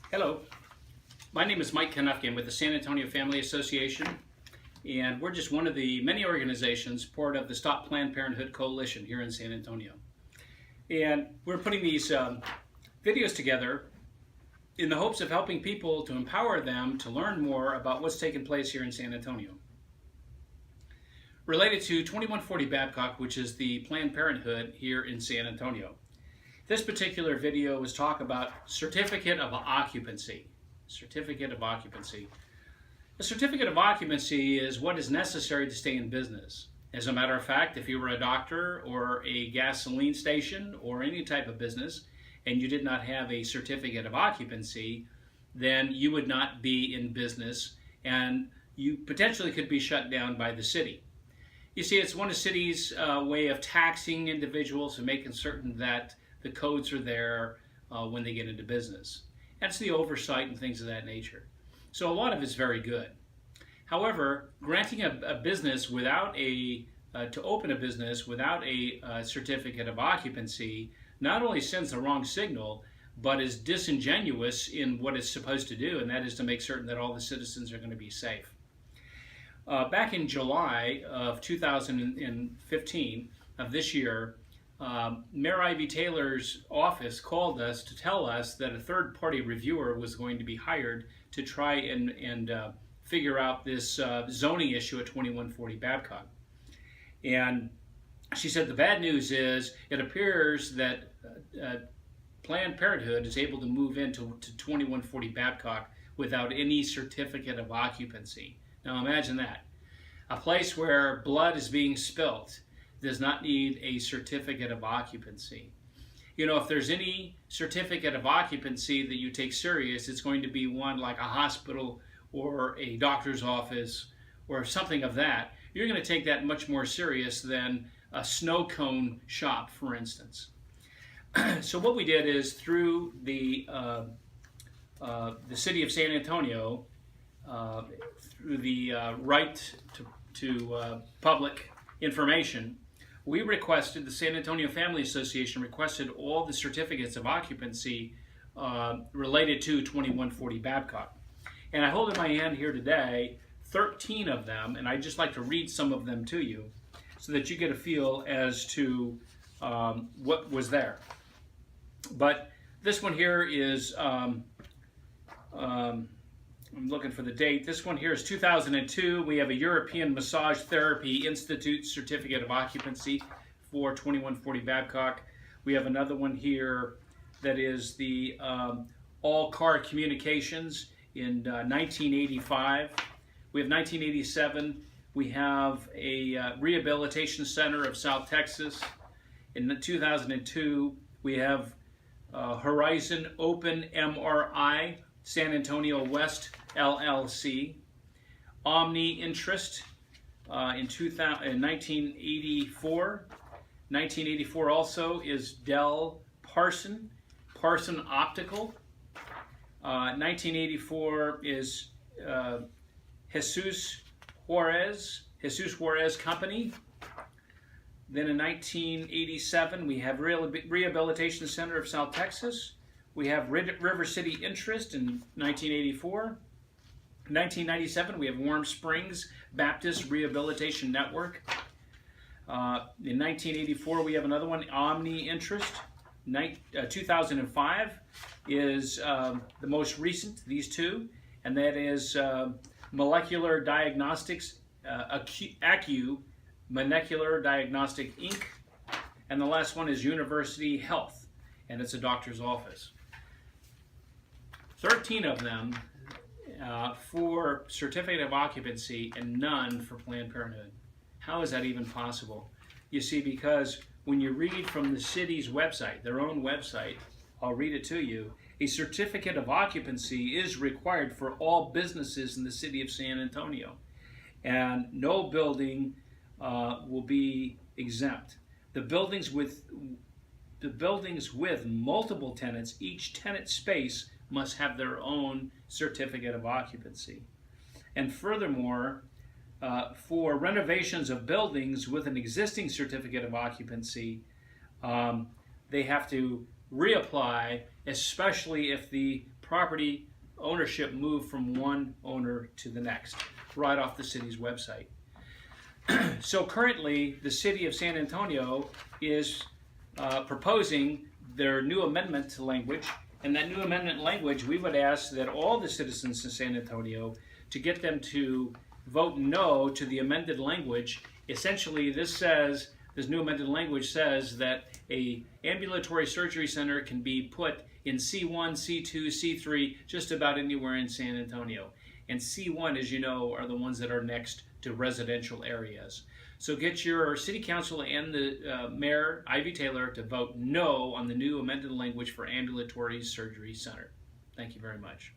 Hello, my name is Mike Konufkin with the San Antonio Family Association, and we're just one of the many organizations part of the Stop Planned Parenthood Coalition here in San Antonio. And we're putting these videos together in the hopes of helping people to empower them to learn more about what's taking place here in San Antonio. Related to 2140 Babcock, which is the Planned Parenthood here in San Antonio. This particular video was talk about certificate of occupancy. Certificate of occupancy. A certificate of occupancy is what is necessary to stay in business. As a matter of fact, if you were a doctor or a gasoline station or any type of business and you did not have a certificate of occupancy, then you would not be in business and you potentially could be shut down by the city. You see, it's one of the city's way of taxing individuals and making certain that the codes are there when they get into business. That's the oversight and things of that nature. So a lot of it's very good. However, granting a business without to open a business without a certificate of occupancy not only sends the wrong signal, but is disingenuous in what it's supposed to do, and that is to make certain that all the citizens are going to be safe. Back in July of 2015 of this year, Mayor Ivy Taylor's office called us to tell us that a third-party reviewer was going to be hired to try and figure out this zoning issue at 2140 Babcock. And she said the bad news is it appears that Planned Parenthood is able to move into 2140 Babcock without any certificate of occupancy. Now imagine that. A place where blood is being spilt does not need a certificate of occupancy. You know, if there's any certificate of occupancy that you take serious, it's going to be one like a hospital or a doctor's office or something of that. You're going to take that much more serious than a snow cone shop, for instance. So what we did is through the city of San Antonio, through the right to public information, we requested, the San Antonio Family Association requested all the certificates of occupancy related to 2140 Babcock. And I hold in my hand here today 13 of them, and I'd just like to read some of them to you so that you get a feel as to what was there. But this one here is, I'm looking for the date. This one here is 2002. We have a European Massage Therapy Institute Certificate of Occupancy for 2140 Babcock. We have another one here that is the All Car Communications in 1985. We have 1987. We have a Rehabilitation Center of South Texas. In 2002, we have Horizon Open MRI San Antonio West LLC, Omni Interest in 1984. 1984 also is Dell Parson Optical. 1984 is Jesus Juarez Company. Then in 1987 we have Rehabilitation Center of South Texas. We have River City Interest in 1984. 1997, we have Warm Springs Baptist Rehabilitation Network. In 1984, we have another one, Omni Interest. 2005 is the most recent, these two, and that is Molecular Diagnostics, Accu Molecular Diagnostic Inc. And the last one is University Health, and it's a doctor's office. 13 of them for certificate of occupancy and none for Planned Parenthood. How is that even possible? You see, because when you read from the city's website, their own website, I'll read it to you, a certificate of occupancy is required for all businesses in the city of San Antonio, and no building will be exempt. The buildings with multiple tenants, each tenant space must have their own certificate of occupancy. And furthermore, for renovations of buildings with an existing certificate of occupancy, they have to reapply, especially if the property ownership moved from one owner to the next, right off the city's website. So currently, the city of San Antonio is proposing their new amendment to language, and that new amendment language, we would ask that all the citizens in San Antonio to get them to vote no to the amended language. Essentially, this new amended language says that a ambulatory surgery center can be put in C1, C2, C3, just about anywhere in San Antonio. And C1, as you know, are the ones that are next to residential areas. So get your city council and the mayor, Ivy Taylor, to vote no on the new amended language for ambulatory surgery center. Thank you very much.